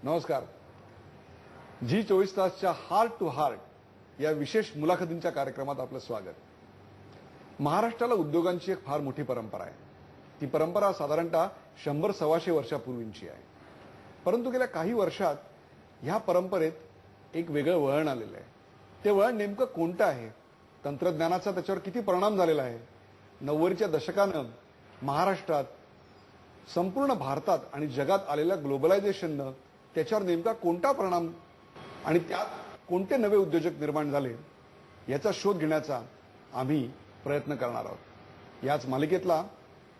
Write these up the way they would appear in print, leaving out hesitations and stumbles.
नमस्कार. जी24 तासच्या heart to heart या विशेष मुलाखतींच्या कार्यक्रमात आपलं स्वागत. महाराष्ट्राला उद्योगांची एक फार मोठी परंपरा आहे. ती परंपरा साधारणतः 100-125 वर्षापूर्वीची आहे. परंतु गेल्या काही वर्षात ह्या परंपरेत एक वेगळं वळण आलेलं आहे. ते वळण नेमकं कोणतं आहे? तंत्रज्ञानाचा त्याच्यावर किती परिणाम झालेला आहे? 90च्या दशकानं महाराष्ट्रात, संपूर्ण भारतात आणि जगात आलेल्या ग्लोबलायझेशननं त्याच्यावर नेमका कोणता परिणाम आणि त्यात कोणते नवे उद्योजक निर्माण झाले याचा शोध घेण्याचा आम्ही प्रयत्न करणार आहोत. याच मालिकेतला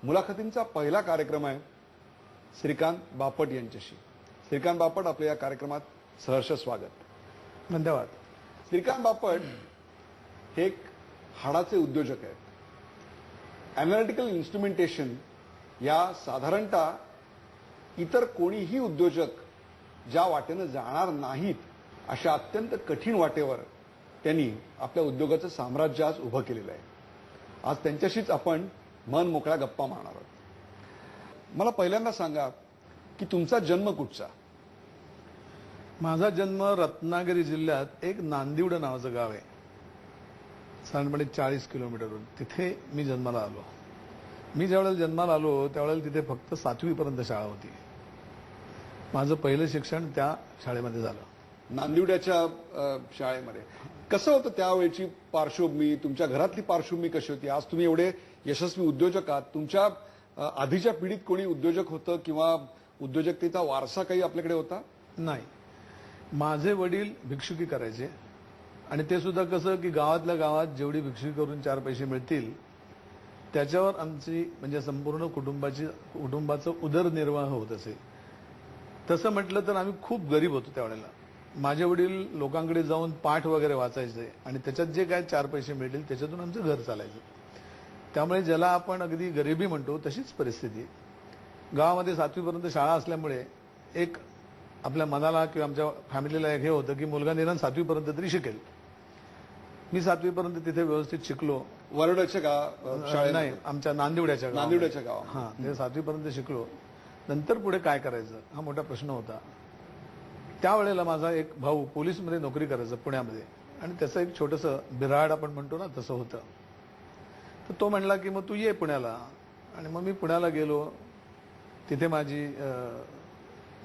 मुलाखतींचा पहिला कार्यक्रम आहे श्रीकांत बापट यांच्याशी. श्रीकांत बापट, आपल्या या कार्यक्रमात सहर्ष स्वागत. धन्यवाद. श्रीकांत बापट हे एक हाडाचे उद्योजक आहेत. अॅनालिटिकल इन्स्ट्रुमेंटेशन या साधारणतः इतर कोणीही उद्योजक ज्या वाटेनं जाणार नाहीत अशा अत्यंत कठीण वाटेवर त्यांनी आपल्या उद्योगाचं साम्राज्य आज उभं केलेलं आहे. आज त्यांच्याशीच आपण मन मोकळ्या गप्पा मारणार आहोत. मला पहिल्यांदा सांगा की तुमचा जन्म कुठचा? माझा जन्म रत्नागिरी जिल्ह्यात एक नांदिवड नावाचं गाव आहे, साधारणपणे 40 किलोमीटरवर. तिथे मी जन्माला आलो. मी ज्यावेळेला जन्माला आलो त्यावेळेला तिथे फक्त 7वी पर्यंत शाळा होती. माझं पहिलं शिक्षण त्या शाळेमध्ये झालं, नांदिवड्याच्या शाळेमध्ये. कसं होतं त्यावेळची पार्श्वभूमी, तुमच्या घरातली पार्श्वभूमी कशी होती? आज तुम्ही एवढे यशस्वी उद्योजक आहात. तुमच्या आधीच्या पिढीत कोणी उद्योजक होतं किंवा उद्योजकतेचा वारसा काही आपल्याकडे होता? नाही. माझे वडील भिक्षुकी करायचे आणि ते सुद्धा कसं की गावातल्या गावात जेवढी भिक्षुकी करून 4 पैसे मिळतील त्याच्यावर आमची म्हणजे संपूर्ण कुटुंबाचं उदरनिर्वाह होत असे. तसं म्हटलं तर आम्ही खूप गरीब होतो त्यावेळेला. माझे वडील लोकांकडे जाऊन पाठ वगैरे वाचायचे आणि त्याच्यात जे काय 4 पैसे मिळतील त्याच्यातून आमचं घर चालायचं. त्यामुळे ज्याला आपण अगदी गरिबी म्हणतो तशीच परिस्थिती. गावामध्ये 7वी पर्यंत शाळा असल्यामुळे एक आपल्या मनाला किंवा आमच्या फॅमिलीला एक हे होतं की मुलगा निदान 7वी पर्यंत तरी शिकेल. मी 7वी पर्यंत तिथे व्यवस्थित शिकलो. वरवड्याच्या शाळेत? नाही, आमच्या नांदिवड्याच्या गाव. हां, ते 7वी पर्यंत शिकलो. नंतर पुढे काय करायचं हा मोठा प्रश्न होता. त्यावेळेला माझा एक भाऊ पोलीसमध्ये नोकरी करायचा पुण्यामध्ये आणि त्याचं एक छोटंसं बिराड आपण म्हणतो ना तसं होतं. तर तो म्हणला की मग तू ये पुण्याला. आणि मग मी पुण्याला गेलो. तिथे माझी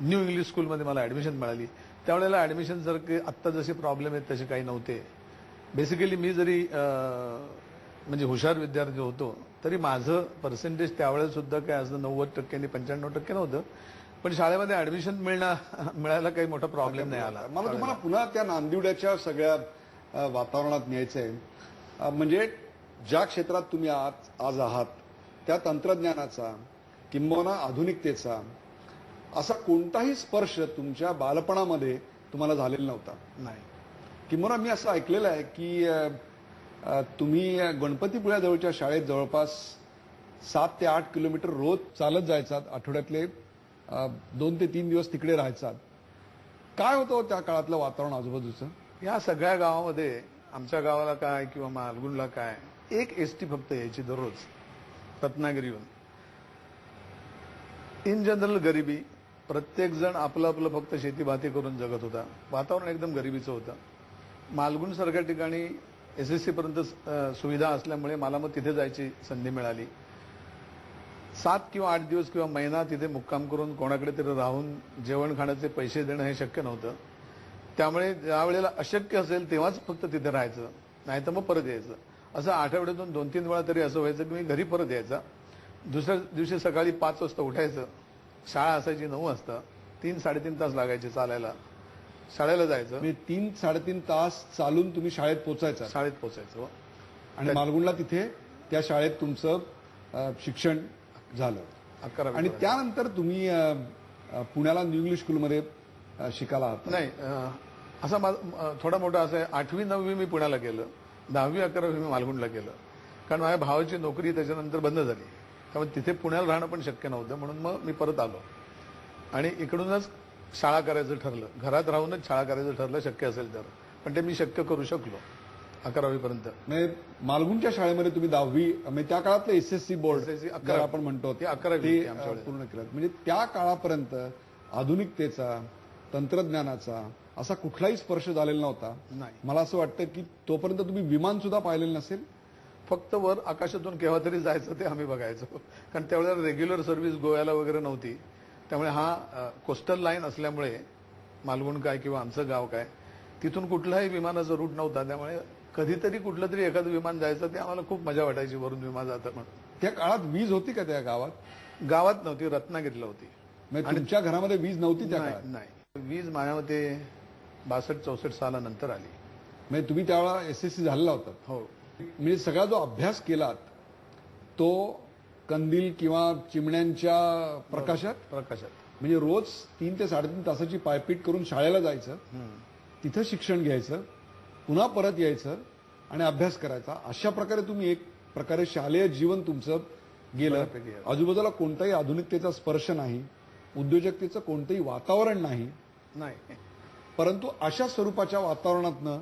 न्यू इंग्लिश स्कूलमध्ये मला ऍडमिशन मिळाली. त्यावेळेला ऍडमिशन सारखे आत्ता जसे प्रॉब्लेम आहेत तसे काही नव्हते. बेसिकली मी जरी म्हणजे हुशार विद्यार्थी होतो तरी माझं पर्सेंटेज त्यावेळेस सुद्धा काय असं 90% आणि 95% नव्हतं. पण शाळेमध्ये ऍडमिशन मिळायला काही मोठा प्रॉब्लेम नाही आला. मला तुम्हाला पुन्हा त्या नांदिवड्याच्या सगळ्या वातावरणात न्यायचंय. म्हणजे ज्या क्षेत्रात तुम्ही आज आहात त्या तंत्रज्ञानाचा किंबहुना आधुनिकतेचा असा कोणताही स्पर्श तुमच्या बालपणामध्ये तुम्हाला झालेला नव्हता? नाही. किंबहुना मी असं ऐकलेलं आहे की तुम्ही गणपतीपुळ्याजवळच्या शाळेत जवळपास 7 ते 8 किलोमीटर रोज चालत जायचात. आठवड्यातले 2 ते 3 दिवस तिकडे राहायचात. काय होतं त्या काळातलं वातावरण आजूबाजूचं? या सगळ्या गावामध्ये आमच्या गावाला काय किंवा मालगुणला काय एक एसटी फक्त यायची दररोज रत्नागिरीहून. इन जनरल गरिबी. प्रत्येक जण आपलं आपलं फक्त शेतीभाती करून जगत होता. वातावरण एकदम गरिबीचं होतं. मालगुण सारख्या ठिकाणी SSC पर्यंत सुविधा असल्यामुळे मला मग तिथे जायची संधी मिळाली. 7 किंवा 8 दिवस किंवा महिना तिथे मुक्काम करून कोणाकडे तरी राहून जेवण खाण्याचे पैसे देणं हे शक्य नव्हतं. त्यामुळे ज्या वेळेला अशक्य असेल तेव्हाच फक्त तिथे राहायचं, नाही तर मग परत यायचं. असं आठवड्यातून 2-3 वेळा तरी असं व्हायचं की मी घरी परत यायचा. दुसऱ्या दिवशी सकाळी 5 वाजता उठायचं. शाळा असायची 9 वाजता. 3-3.5 तास लागायचे चालायला. शाळेला जायचं. म्हणजे 3-3.5 तास चालून तुम्ही शाळेत पोचायचा? शाळेत पोचायचं. आणि मालगुणला तिथे त्या शाळेत तुमचं शिक्षण झालं 11वी. आणि त्यानंतर तुम्ही पुण्याला न्यू इंग्लिश स्कूलमध्ये शिकायला आहात? नाही, असा थोडा मोठा असं आहे. 8वी 9वी मी पुण्याला केलं. 10वी 11वी मी मालगुणला केलं. कारण माझ्या भावाची नोकरी त्याच्यानंतर बंद झाली. त्यामुळे तिथे पुण्याला राहणं पण शक्य नव्हतं. म्हणून मग मी परत आलो आणि इकडूनच शाळा करायचं ठरलं. घरात राहूनच शाळा करायचं ठरलं शक्य असेल तर. पण ते मी शक्य करू शकलो 11वी पर्यंत. म्हणजे मालगुणच्या शाळेमध्ये तुम्ही 10वी म्हणजे त्या काळातलं SSC बोर्ड आपण म्हणतो ते 11वी पूर्ण केलं. म्हणजे त्या काळापर्यंत आधुनिकतेचा तंत्रज्ञानाचा असा कुठलाही स्पर्श झालेला नव्हता. नाही. मला असं वाटतं की तोपर्यंत तुम्ही विमान सुद्धा पाहिलेलं नसेल. फक्त वर आकाशातून केव्हा तरी जायचं ते आम्ही बघायचो, कारण त्यावेळेला रेग्युलर सर्व्हिस गोव्याला वगैरे नव्हती. त्यामुळे हा कोस्टल लाईन असल्यामुळे मालवण काय किंवा आमचं गाव काय तिथून कुठलाही विमानाचा रूट नव्हता. त्यामुळे कधीतरी कुठलं तरी एखादं विमान जायचं ते आम्हाला खूप मजा वाटायची वरून विमान जातं म्हणून. त्या काळात वीज होती का त्या गावात? गावात नव्हती, रत्नागिरीला होती. म्हणजे तुमच्या घरामध्ये वीज नव्हती त्या काळात? नाही, वीज माझ्या मते 62-64 सालानंतर आली. म्हणजे तुम्ही त्यावेळेला एसएससी झालेला होता. हो. म्हणजे सगळा जो अभ्यास केलात तो कंदील किंवा चिमण्यांच्या प्रकाशात म्हणजे रोज 3 ते 3.5 तासाची पायपीट करून शाळेला जायचं, तिथं शिक्षण घ्यायचं, पुन्हा परत यायचं आणि अभ्यास करायचा. अशा प्रकारे तुम्ही एक प्रकारे शालेय जीवन तुमचं गेलं. आजूबाजूला कोणताही आधुनिकतेचा स्पर्श नाही, उद्योजकतेचं कोणतंही वातावरण नाही. परंतु अशा स्वरूपाच्या वातावरणातनं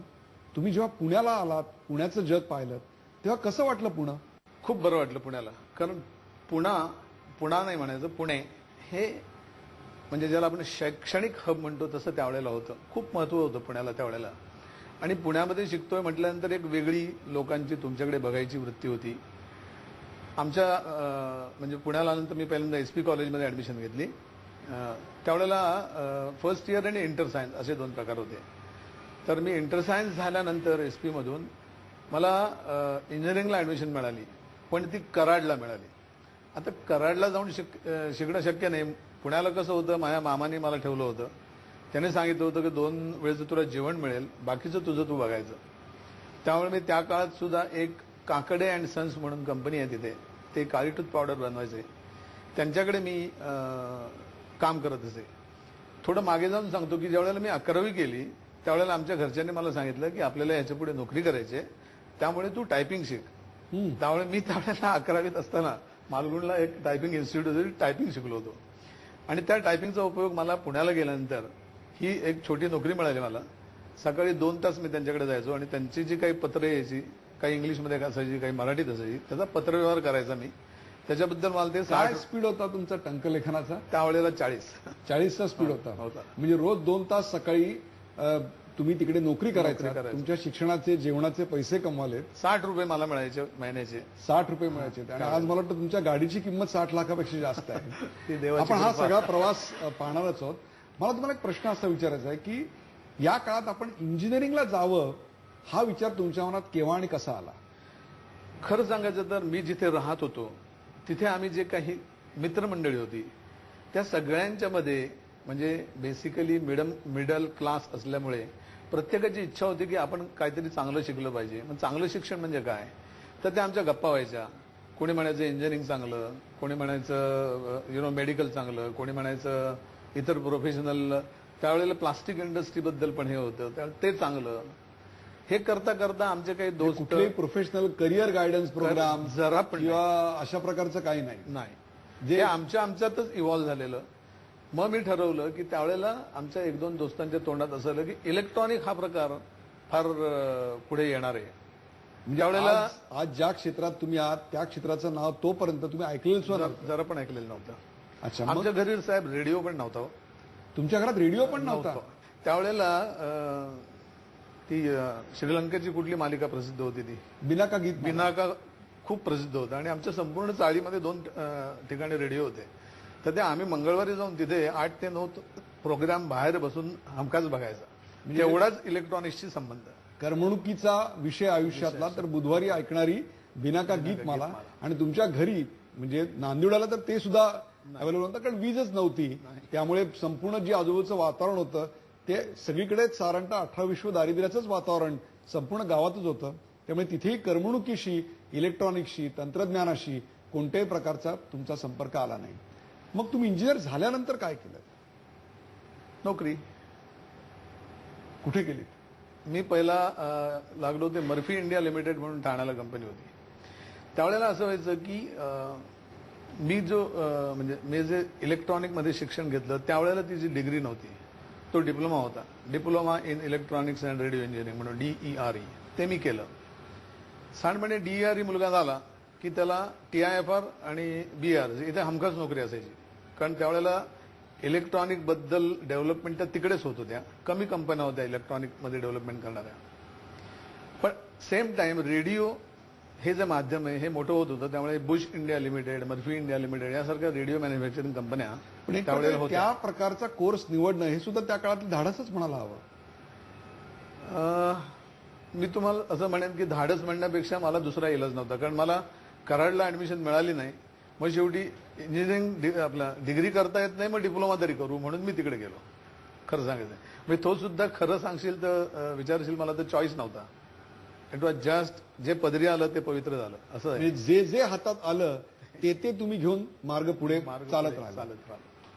तुम्ही जेव्हा पुण्याला आलात, पुण्याचं जग पाहिलं, तेव्हा कसं वाटलं पुणे? खूप बरं वाटलं पुण्याला. कारण पुणा नाही म्हणायचं, पुणे हे म्हणजे ज्याला आपण शैक्षणिक हब म्हणतो तसं त्यावेळेला होतं. खूप महत्व होतं पुण्याला त्यावेळेला. आणि पुण्यामध्ये शिकतोय म्हटल्यानंतर एक वेगळी लोकांची तुमच्याकडे बघायची वृत्ती होती. आमच्या म्हणजे पुण्याला आल्यानंतर मी पहिल्यांदा एसपी कॉलेजमध्ये ऍडमिशन घेतली. त्यावेळेला फर्स्ट इयर आणि इंटर सायन्स असे 2 प्रकार होते. तर मी इंटर सायन्स झाल्यानंतर एसपी मधून मला इंजिनिअरिंगला ऍडमिशन मिळाली, पण ती कराडला मिळाली. आता कराडला जाऊन शिकणं शक्य नाही. पुण्याला कसं होतं, माझ्या मामाने मला ठेवलं होतं. त्याने सांगितलं होतं की 2 वेळेचं तुला जेवण मिळेल, बाकीचं तुझं तू बघायचं. त्यामुळे मी त्या काळात सुद्धा एक काकडे अँड सन्स म्हणून कंपनी आहे तिथे, ते काळी टूथ पावडर बनवायचे, त्यांच्याकडे मी काम करत असे. थोडं मागे जाऊन सांगतो की ज्यावेळेला मी 11वी केली त्यावेळेला आमच्या घरच्यांनी मला सांगितलं की आपल्याला याच्या पुढे नोकरी करायची आहे, त्यामुळे तू टायपिंग शिक. त्यामुळे मी त्यावेळेला 11वीत असताना मालगुणला एक टायपिंग इन्स्टिट्यूट होती, टायपिंग शिकलो होतो. आणि त्या टायपिंगचा उपयोग मला पुण्याला गेल्यानंतर ही एक छोटी नोकरी मिळाली मला. सकाळी 2 तास मी त्यांच्याकडे जायचो आणि त्यांची जी काही पत्रं यायची, काही इंग्लिशमध्ये असायची, काही मराठीत असायची, त्याचा पत्रव्यवहार करायचा मी. त्याच्याबद्दल मला ते काय स्पीड होता तुमचा टंकलेखनाचा? त्यावेळेला 40चा स्पीड होता. म्हणजे रोज 2 तास सकाळी तुम्ही तिकडे नोकरी करायचा. तुमच्या शिक्षणाचे जेवणाचे पैसे कमवाले. 60 रुपये मला मिळायचे महिन्याचे. 60 रुपये मिळायचे. आणि आज मला वाटतं तुमच्या गाडीची किंमत 60 लाखापेक्षा जास्त आहे. आपण हा सगळा प्रवास पाहणारच आहोत. मला तुम्हाला एक प्रश्न असा विचारायचा आहे की या काळात आपण इंजिनिअरिंगला जावं हा विचार तुमच्या मनात केव्हा आणि कसा आला? खरं सांगायचं तर मी जिथे राहत होतो तिथे आम्ही जे काही मित्रमंडळी होती त्या सगळ्यांच्या मध्ये म्हणजे बेसिकली मिडल क्लास असल्यामुळे प्रत्येकाची इच्छा होती की आपण काहीतरी चांगलं शिकलं पाहिजे. मग चांगलं शिक्षण म्हणजे काय, तर त्या आमच्या गप्पा व्हायच्या. कोणी म्हणायचं इंजिनिअरिंग चांगलं, कोणी म्हणायचं मेडिकल चांगलं, कोणी म्हणायचं इतर प्रोफेशनल. त्यावेळेला प्लास्टिक इंडस्ट्रीबद्दल पण हे होतं, ते चांगलं. हे करता करता आमचे काही दोस्त, कुठलेही प्रोफेशनल करिअर गायडन्स प्रोग्राम जरा पण किंवा अशा प्रकारचं काही नाही, जे आमच्यातच इव्हॉल्व्ह झालेलं. मग मी ठरवलं की त्यावेळेला आमच्या 1-2 दोस्तांच्या तोंडात असं आलं की इलेक्ट्रॉनिक हा प्रकार फार पुढे येणार आहे. त्यावेळेला आज ज्या क्षेत्रात तुम्ही आहात त्या क्षेत्राचं नाव तोपर्यंत तुम्ही ऐकलेलं जरा पण ऐकलेलं नव्हतं. अच्छा. आमच्या घरी साहेब रेडिओ पण नव्हता. तुमच्या घरात रेडिओ पण नव्हता? त्यावेळेला ती श्रीलंकेची कुठली मालिका प्रसिद्ध होती, ती बिनाका गीत. बिनाका खूप प्रसिद्ध होतं. आणि आमच्या संपूर्ण चाळीमध्ये 2 ठिकाणी रेडिओ होते. तर ते आम्ही मंगळवारी जाऊन तिथे 8 ते 9 प्रोग्राम बाहेर बसून हमखास बघायचा. म्हणजे एवढाच इलेक्ट्रॉनिक्सशी संबंध. करमणुकीचा विषय आयुष्यातला तर बुधवारी ऐकणारी बिनाका गीत मला. आणि तुमच्या घरी म्हणजे नांदिवड्याला तर ते सुद्धा अवेलेबल होतं, कारण वीजच नव्हती. त्यामुळे संपूर्ण जे आजूबाजूचं वातावरण होतं ते सगळीकडे साधारणतः 18 दारिद्र्याचंच वातावरण संपूर्ण गावातच होतं. त्यामुळे तिथेही करमणुकीशी, इलेक्ट्रॉनिक्सशी, तंत्रज्ञानाशी कोणत्याही प्रकारचा तुमचा संपर्क आला नाही. मग तुम्ही इंजिनियर झाल्यानंतर काय केलं? नोकरी कुठे केली? मी पहिला लागलो ते मर्फी इंडिया लिमिटेड म्हणून ठाण्याला कंपनी होती. त्यावेळेला असं व्हायचं की मी म्हणजे मी जे इलेक्ट्रॉनिकमध्ये शिक्षण घेतलं त्यावेळेला ती जी डिग्री नव्हती, तो डिप्लोमा होता. Diploma in electronics and radio engineering म्हणून DERE, ते मी केलं. सांडपणे DERE मुलगा झाला की त्याला TIFR आणि BR इथे हमखास नोकरी असायची. कारण त्यावेळेला इलेक्ट्रॉनिक बद्दल डेव्हलपमेंट तर तिकडेच होत होत्या, कमी कंपन्या होत्या इलेक्ट्रॉनिक मध्ये डेव्हलपमेंट करणाऱ्या. पण सेम टाइम रेडिओ हे जे माध्यम आहे हे मोठं होत होतं, त्यामुळे Bush India limited, Murphy India limited यासारख्या रेडिओ मॅन्युफॅक्चरिंग कंपन्या पण एक त्यावेळेला प्रकारे होत्या. त्या प्रकारचा कोर्स निवडणं हे सुद्धा त्या काळातलं धाडसच म्हणायला हवं. मी तुम्हाला असं म्हणेन की धाडस म्हणण्यापेक्षा मला दुसरा इलाज नव्हता, कारण मला कराडला ऍडमिशन मिळाली नाही. मग शेवटी इंजिनिअरिंग आपला डिग्री करता येत नाही, मग डिप्लोमा तरी करू म्हणून मी तिकडे गेलो. खरं सांगायचं म्हणजे तो सुद्धा खरं सांगशील तर विचारशील मला तर चॉईस नव्हता. इट वॉज जस्ट जे पदरी आलं ते पवित्र झालं असं आहे. म्हणजे जे जे हातात आलं ते ते तुम्ही घेऊन मार्ग पुढे चालत राहिला.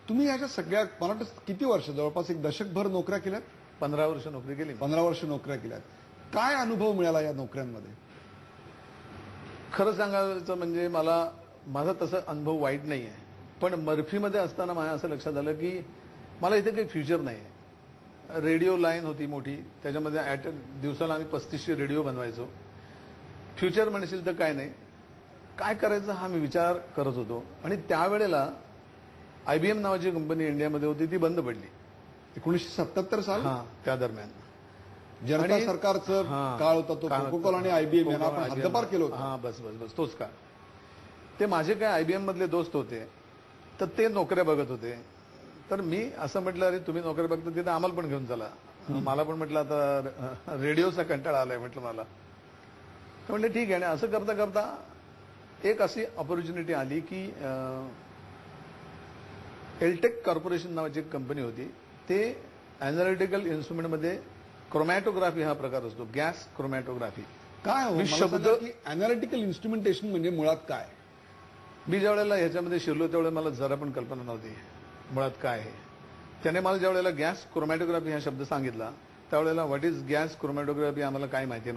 तुम्ही याच्या सगळ्या मला वाटतं किती वर्ष, जवळपास एक दशकभर नोकऱ्या केल्यात. 15 वर्ष नोकरी केली. 15 वर्ष नोकऱ्या केल्यात. काय अनुभव मिळाला या नोकऱ्यांमध्ये? खरं सांगायचं म्हणजे माझा तसा अनुभव वाईट नाही आहे, पण मर्फीमध्ये असताना माझ्या असं लक्षात आलं की मला इथे काही फ्युचर नाही आहे. रेडिओ लाईन होती मोठी, त्याच्यामध्ये दिवसाला आम्ही 3500 रेडिओ बनवायचो. फ्युचर म्हणशील तर काय नाही, काय करायचं हा मी विचार करत होतो. आणि त्यावेळेला IBM नावाची कंपनी इंडियामध्ये होती, ती बंद पडली 1977 साल. त्या दरम्यान जनता आणि- सरकारचं हां. काळ होता तो. कोकोकोला आणि IBM यांना आपण हद्दपार केलं होतं. हा बस तोच का. ते माझे काय IBM मधले दोस्त होते, तर ते नोकऱ्या बघत होते. तर मी असं म्हटलं, अरे तुम्ही नोकऱ्या बघता तिथे आम्हाला पण घेऊन चला. मला पण म्हटलं आता रेडिओचा कंटाळा आलाय म्हटलं मला. तर म्हटलं ठीक आहे. आणि असं करता करता एक अशी ऑपॉर्च्युनिटी आली की एलटेक कॉर्पोरेशन नावाची एक कंपनी होती. ते अॅनालिटिकल इन्स्ट्रुमेंटमध्ये क्रोमॅटोग्राफी हा प्रकार असतो, गॅस क्रोमॅटोग्राफी. काय हो, मी मला शब्द- सांगा की अॅनालिटिकल इन्स्ट्रुमेंटेशन म्हणजे मुळात काय? मी ज्या वेळेला ह्याच्यामध्ये शिरलो त्यावेळेला मला जरा पण कल्पना नव्हती मुळात काय आहे. त्याने मला ज्या वेळेला गॅस क्रोमॅटोग्राफी हा शब्द सांगितला त्यावेळेला व्हॉट इज गॅस क्रोमॅटोग्राफी आम्हाला काय माहिती नव्हतं.